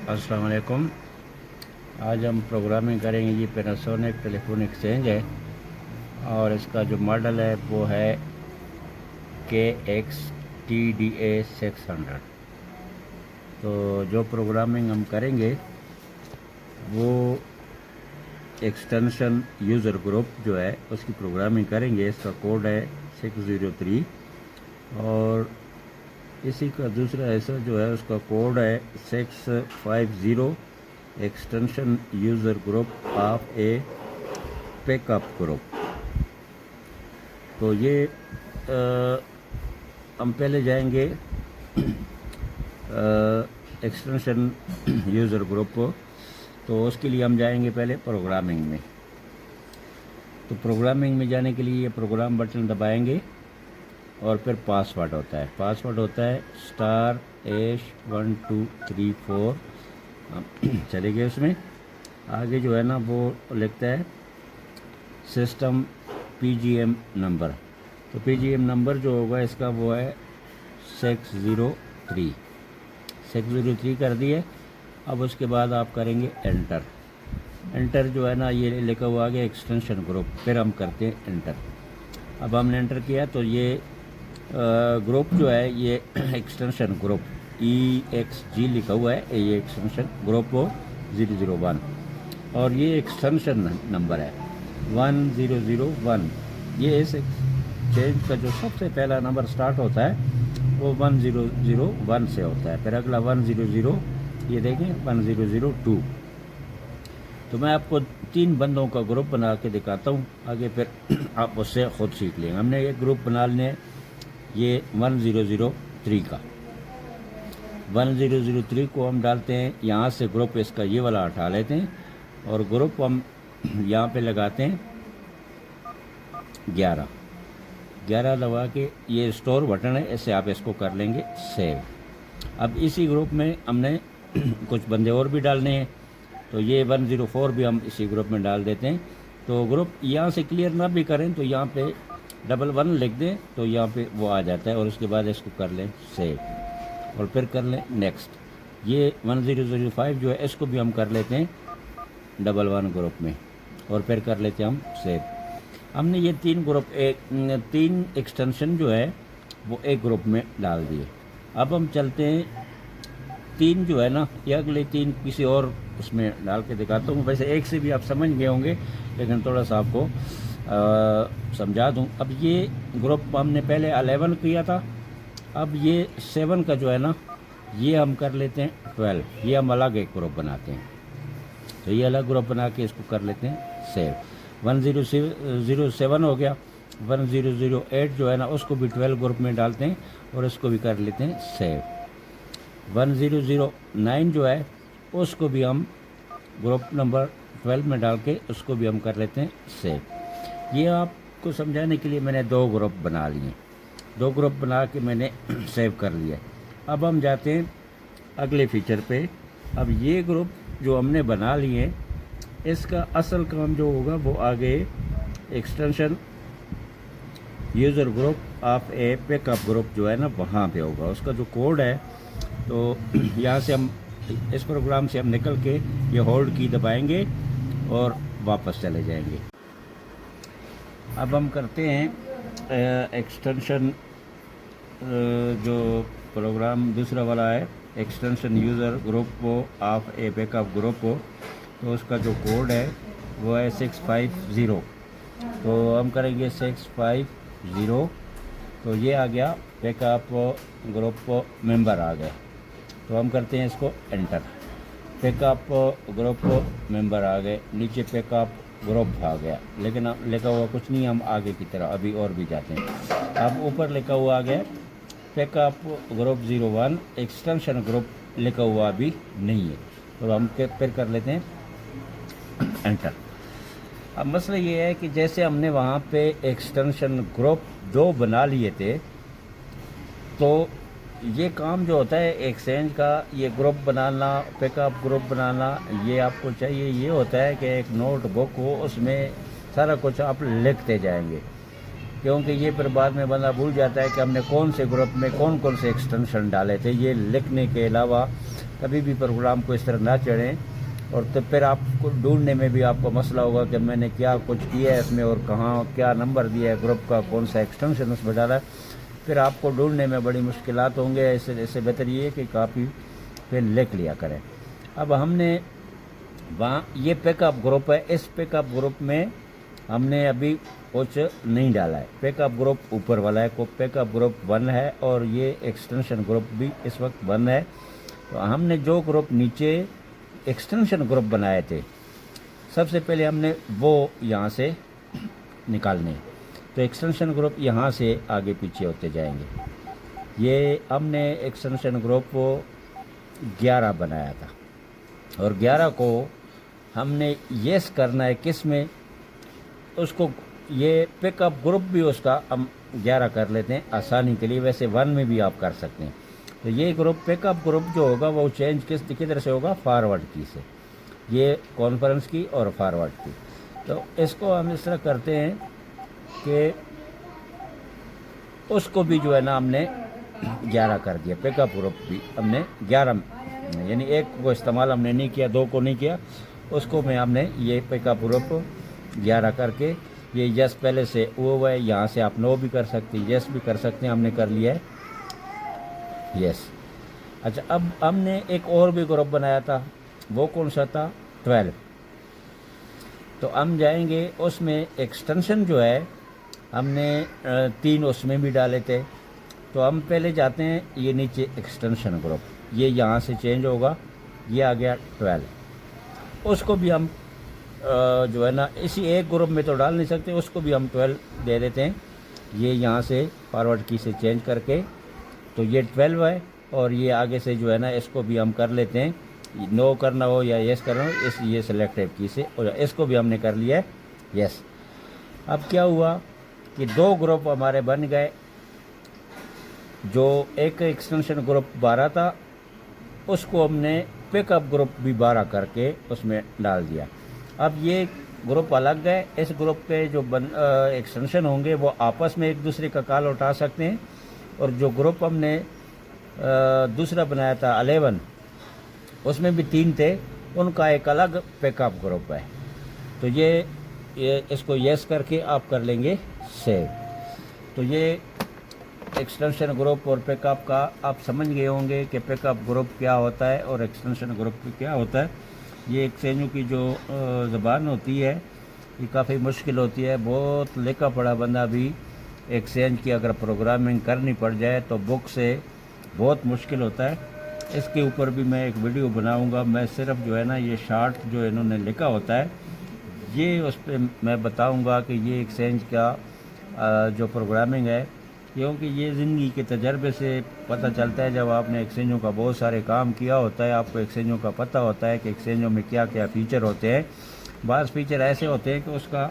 अस्सलाम वालेकुम। आज हम प्रोग्रामिंग करेंगे। ये पैनासोनिक टेलीफोन एक्सचेंज है और इसका जो मॉडल है वो है KXTDA 600। तो जो प्रोग्रामिंग हम करेंगे वो एक्सटेंशन यूज़र ग्रुप जो है उसकी प्रोग्रामिंग करेंगे। इसका कोड है 603 और इसी का दूसरा हिस्सा जो है उसका कोड है 650 extension user group of A pickup group. तो ये हम पहले जाएंगे एक्सटेंशन यूज़र ग्रुप। तो उसके लिए हम जाएंगे पहले प्रोग्रामिंग में। तो प्रोग्रामिंग में जाने के लिए ये प्रोग्राम बटन दबाएंगे और फिर पासवर्ड होता है। पासवर्ड होता है *#1234। चले गए उसमें। आगे जो है ना वो लिखता है सिस्टम PGM नंबर। तो PGM नंबर जो होगा इसका वो है 603 कर दिए। अब उसके बाद आप करेंगे एंटर। एंटर जो है ना ये लिखा हुआ आगे एक्सटेंशन ग्रुप, फिर हम करते हैं एंटर। अब हमने एंटर किया तो ये ग्रुप जो है ये एक्सटेंशन ग्रुप EXG लिखा हुआ है। ये एक्सटेंशन ग्रुप 001 और ये एक्सटेंशन नंबर है 1001। ये इस एक्सचेंज का जो सबसे पहला नंबर स्टार्ट होता है वो 1001 से होता है। फिर अगला 100, ये देखें 1002। तो मैं आपको 3 बंदों का ग्रुप बना के दिखाता हूँ आगे, फिर आप उससे खुद सीख लेंगे। हमने एक ग्रुप बना लें ये 1003 का। 1003 को हम डालते हैं यहाँ से। ग्रुप इसका ये वाला उठा लेते हैं और ग्रुप हम यहाँ पे लगाते हैं 11 दबा के। ये स्टोर बटन है, इससे आप इसको कर लेंगे सेव। अब इसी ग्रुप में हमने कुछ बंदे और भी डालने हैं, तो ये 104 भी हम इसी ग्रुप में डाल देते हैं। तो ग्रुप यहाँ से क्लियर ना भी करें तो यहाँ पे 11 लिख दें तो यहाँ पे वो आ जाता है। और उसके बाद इसको कर लें सेव और फिर कर लें नेक्स्ट। ये 1005 जो है इसको भी हम कर लेते हैं 11 ग्रुप में और फिर कर लेते हैं हम सेव। हमने ये 3 ग्रुप 3 एक्सटेंशन जो है वो एक ग्रुप में डाल दिए। अब हम चलते हैं 3 जो है ना ये अगले 3 किसी और उसमें डाल के दिखाता हूँ। वैसे एक से भी आप समझ गए होंगे लेकिन थोड़ा सा आपको समझा दूँ। अब ये ग्रुप हमने पहले 11 किया था। अब ये 7 का जो है ना ये हम कर लेते हैं 12। ये हम अलग एक ग्रुप बनाते हैं। तो ये अलग ग्रुप बना के इसको कर लेते हैं सेव। 1007 हो गया। 1008 जो है ना उसको भी 12 ग्रुप में डालते हैं और इसको भी कर लेते हैं सेव। 1009 जो है उसको भी हम ग्रुप नंबर 12 में डाल के उसको भी हम कर लेते हैं सेव। ये आपको समझाने के लिए मैंने 2 ग्रुप बना लिए। 2 ग्रुप बना के मैंने सेव कर लिया। अब हम जाते हैं अगले फीचर पे। अब ये ग्रुप जो हमने बना लिए इसका असल काम जो होगा वो आगे extension user group of A pickup group जो है ना वहाँ पे होगा। उसका जो कोड है तो यहाँ से हम इस प्रोग्राम से हम निकल के ये होल्ड की दबाएंगे और वापस चले जाएंगे। अब हम करते हैं एक्सटेंशन जो प्रोग्राम दूसरा वाला है extension user group of a backup group. तो उसका जो कोड है वो है 650। तो हम करेंगे 650। तो ये आ गया बैकअप ग्रुप मेंबर आ गया। तो हम करते हैं इसको एंटर। बैकअप ग्रुप मेंबर आ गए। नीचे बैकअप ग्रुप आ गया लेकिन लिखा हुआ कुछ नहीं। हम आगे की तरह अभी और भी जाते हैं। अब ऊपर लिखा हुआ आ गया बैकअप ग्रुप 01 एक्सटेंशन ग्रुप लिखा हुआ अभी नहीं है। तो हम फिर कर लेते हैं एंटर। अब मसला ये है कि जैसे हमने वहाँ पे एक्सटेंशन ग्रुप 2 बना लिए थे तो ये काम जो होता है एक्सचेंज का ये ग्रुप बनाना पिकअप ग्रुप बनाना ये आपको चाहिए। ये होता है कि एक नोटबुक हो उसमें सारा कुछ आप लिखते जाएंगे, क्योंकि ये फिर बाद में बंदा भूल जाता है कि हमने कौन से ग्रुप में कौन कौन से एक्सटेंशन डाले थे। ये लिखने के अलावा कभी भी प्रोग्राम को इस तरह ना चढ़ें, और तो फिर आपको ढूंढने में भी आपको मसला होगा कि मैंने क्या कुछ किया है इसमें और कहाँ क्या नंबर दिया है ग्रुप का, कौन सा एक्सटेंशन उसमें डाला है, फिर आपको ढूंढने में बड़ी मुश्किलात होंगे। इससे बेहतर ये है कि कापी पे लिख लिया करें। अब हमने वहाँ ये पिकअप ग्रुप है, इस पिकअप ग्रुप में हमने अभी कुछ नहीं डाला है। पिकअप ग्रुप ऊपर वाला है, को पिकअप ग्रुप 1 है और ये एक्सटेंशन ग्रुप भी इस वक्त 1 है। तो हमने जो ग्रुप नीचे एक्सटेंशन ग्रुप बनाए थे, सबसे पहले हमने वो यहाँ से निकालने। तो एक्सटेंशन ग्रुप यहाँ से आगे पीछे होते जाएंगे। ये हमने एक्सटेंशन ग्रुप को 11 बनाया था, और 11 को हमने येस करना है किस में, उसको ये पिकअप ग्रुप भी उसका हम 11 कर लेते हैं आसानी के लिए। वैसे 1 में भी आप कर सकते हैं। तो ये ग्रुप पिकअप ग्रुप जो होगा वो चेंज किधर से होगा, फॉरवर्ड की से, ये कॉन्फ्रेंस की और फॉरवर्ड की। तो इसको हम इस तरह करते हैं कि उसको भी जो है ना हमने 11 कर दिया। पिकअप ग्रुप भी हमने 11, यानी एक को इस्तेमाल हमने नहीं किया, 2 को नहीं किया, उसको में हमने ये पिकअप ग्रुप 11 करके, ये यस पहले से वो है, यहाँ से आप नो भी कर सकते हैं, यस भी कर सकते हैं, हमने कर लिया है यस। अच्छा, अब हमने एक और भी ग्रुप बनाया था, वो कौन सा था, 12। तो हम जाएंगे उसमें एक्सटेंशन जो है हमने 3 उसमें भी डाले थे। तो हम पहले जाते हैं ये नीचे एक्सटेंशन ग्रुप, ये यहाँ से चेंज होगा, ये आ गया 12। उसको भी हम जो है ना इसी एक ग्रुप में तो डाल नहीं सकते, उसको भी हम 12 दे देते हैं। ये यहाँ से फॉरवर्ड की से चेंज करके, तो ये 12 है, और ये आगे से जो है ना इसको भी हम कर लेते हैं, नो करना हो या यस करना हो, इस ये सेलेक्टिव की से, और इसको भी हमने कर लिया है यस। अब क्या हुआ कि 2 ग्रुप हमारे बन गए। जो एक एक्सटेंशन ग्रुप 12 था, उसको हमने पिकअप ग्रुप भी 12 करके उसमें डाल दिया। अब ये ग्रुप अलग है, इस ग्रुप के जो एक्सटेंशन होंगे वो आपस में एक दूसरे का कॉल उठा सकते हैं, और जो ग्रुप हमने दूसरा बनाया था 11, उसमें भी 3 थे, उनका एक अलग पिकअप ग्रुप है। तो ये इसको यस करके आप कर लेंगे सेव। तो ये एक्सटेंशन ग्रुप और पिकअप का आप समझ गए होंगे कि पिकअप ग्रुप क्या होता है और एक्सटेंशन ग्रुप क्या होता है। ये एक्सचेंजों की जो ज़बान होती है ये काफ़ी मुश्किल होती है। बहुत लिखा पढ़ा बंदा भी एक्सचेंज की अगर प्रोग्रामिंग करनी पड़ जाए तो बुक से बहुत मुश्किल होता है। इसके ऊपर भी मैं एक वीडियो बनाऊंगा। मैं सिर्फ जो है ना ये शार्ट जो इन्होंने लिखा होता है ये उस पर मैं बताऊंगा कि ये एक्सचेंज का जो प्रोग्रामिंग है, क्योंकि ये ज़िंदगी के तजर्बे से पता चलता है। जब आपने एक्सचेंजों का बहुत सारे काम किया होता है, आपको एक्सचेंजों का पता होता है कि एक्सचेंजों में क्या क्या फ़ीचर होते हैं। बाज़ फ़ीचर ऐसे होते हैं कि उसका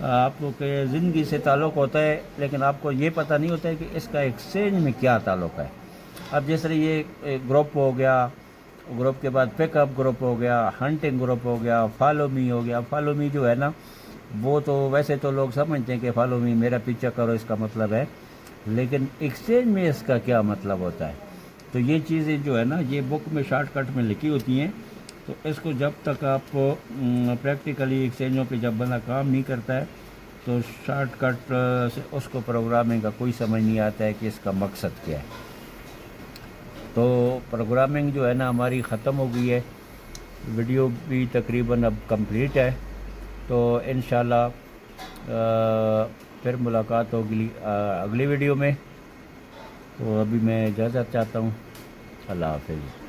आपको के ज़िंदगी से ताल्लुक़ होता है, लेकिन आपको ये पता नहीं होता है कि इसका एक्सचेंज में क्या ताल्लुक़ है। अब जैसे ये ग्रुप हो गया, ग्रुप के बाद पिकअप ग्रुप हो गया, हंटिंग ग्रुप हो गया, फॉलो मी हो गया। फॉलो मी जो है ना वो तो वैसे तो लोग समझते हैं कि फॉलो मी मेरा पीछा करो इसका मतलब है, लेकिन एक्सचेंज में इसका क्या मतलब होता है। तो ये चीज़ें जो है ना ये बुक में शॉर्टकट में लिखी होती हैं। तो इसको जब तक आप प्रैक्टिकली एक्सचेंजों पे जब बंदा काम नहीं करता है तो शॉर्टकट से उसको प्रोग्रामिंग का कोई समझ नहीं आता है कि इसका मकसद क्या है। तो प्रोग्रामिंग जो है ना हमारी ख़त्म हो गई है। वीडियो भी तकरीबन अब कंप्लीट है। तो इंशाल्लाह फिर मुलाकात होगी अगली वीडियो में। तो अभी मैं इजाज़त चाहता हूँ। अल्लाह हाफ़िज़।